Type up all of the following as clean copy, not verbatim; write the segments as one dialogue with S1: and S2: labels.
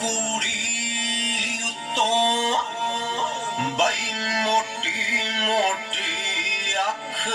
S1: ਕੁੜੀ ਉੱਤੋਂ ਬਈ ਮੋਟੀ ਮੋਟੀ ਅੱਖ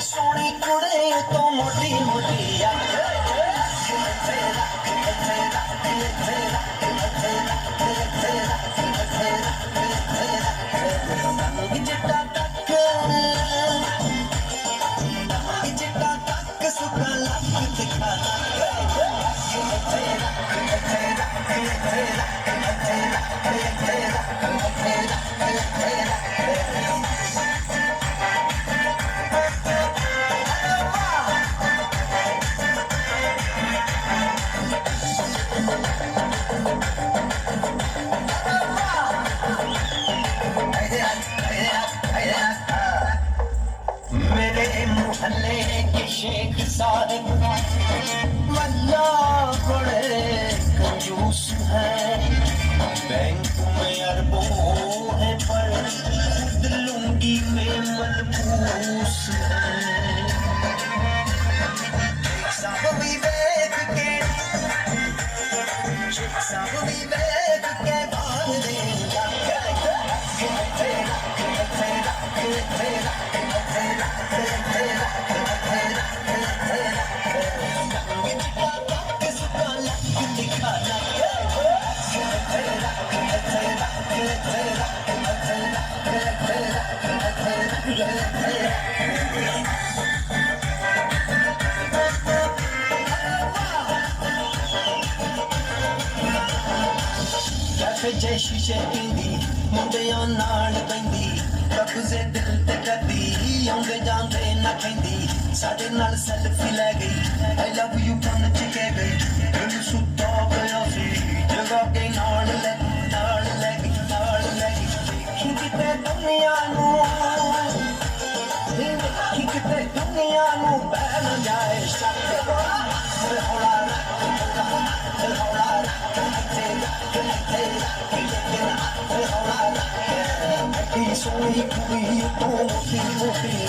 S1: ਸੋਹਣੀ ਕੁੜੀ ਤੋਂ ਮੋਟੀ ਮੋਟੀ ਅੱਖ ਜਿੱਟਾ ਤੱਕ ਸੁੱਕਾ ਲੱਕ ਦਿਖਾਣਾ मेरे मोहल्ले के शेख साहब वल्लाह बड़े कंजूस है बैंक में अरबों है पर खुद लुंगी में मलबूस है सब विवेक के बाहर देगा ਜੇ ਸ਼ੀਸ਼ੇ ਪੀਂਦੀ ਮੁੰਡਿਆਂ ਨਾਲ ਪੈਂਦੀ ਕਬਜ਼ੇ ਦਿਲ ਤੇ ਕਰਦੀ ਆਉਂਦੇ ਜਾਂਦੇ ਨਾ ਕਹਿੰਦੀ ਸਾਡੇ ਨਾਲ ਸੈਲਫੀ ਲੈ ਗਈ ਆਈ ਲਵ ਯੂ ਕੰਨ ਚ ਕਹਿ ਗਈ ਦਿਲ ਸੁੱਤਾ ਪਿਆ ਸੀ ਜਗਾ ਕੇ ਨਾਲ ਲੈ ਗਈ ਦੇਖੀ ਕਿਤੇ ਦੁਨੀਆ ਨੂੰ ਬਹਿ ਨਾ ਜਾਏ ਸ਼ੱਕ ਸੋਹਣੀ ਕੁੜੀ ਤੋਂ ਮੋਟੀ ਮੋਟੀ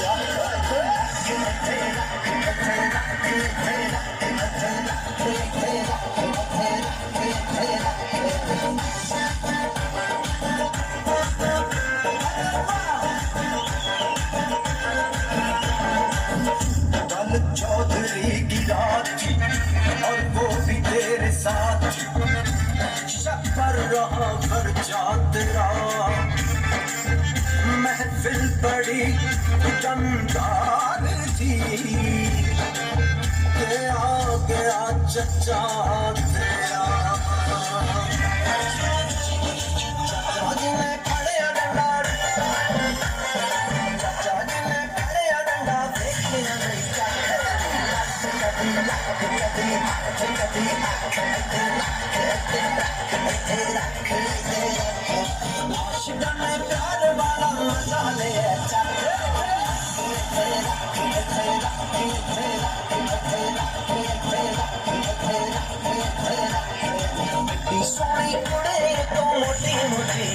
S1: कल चौधरी की रात थी और वो भी तेरे साथ कर रहा घर जातरा महफिल बड़ी दमदार थी गया चचा तेरा प्यार वाला मजा ले सोनी कुड़ी तो मोटी मोटी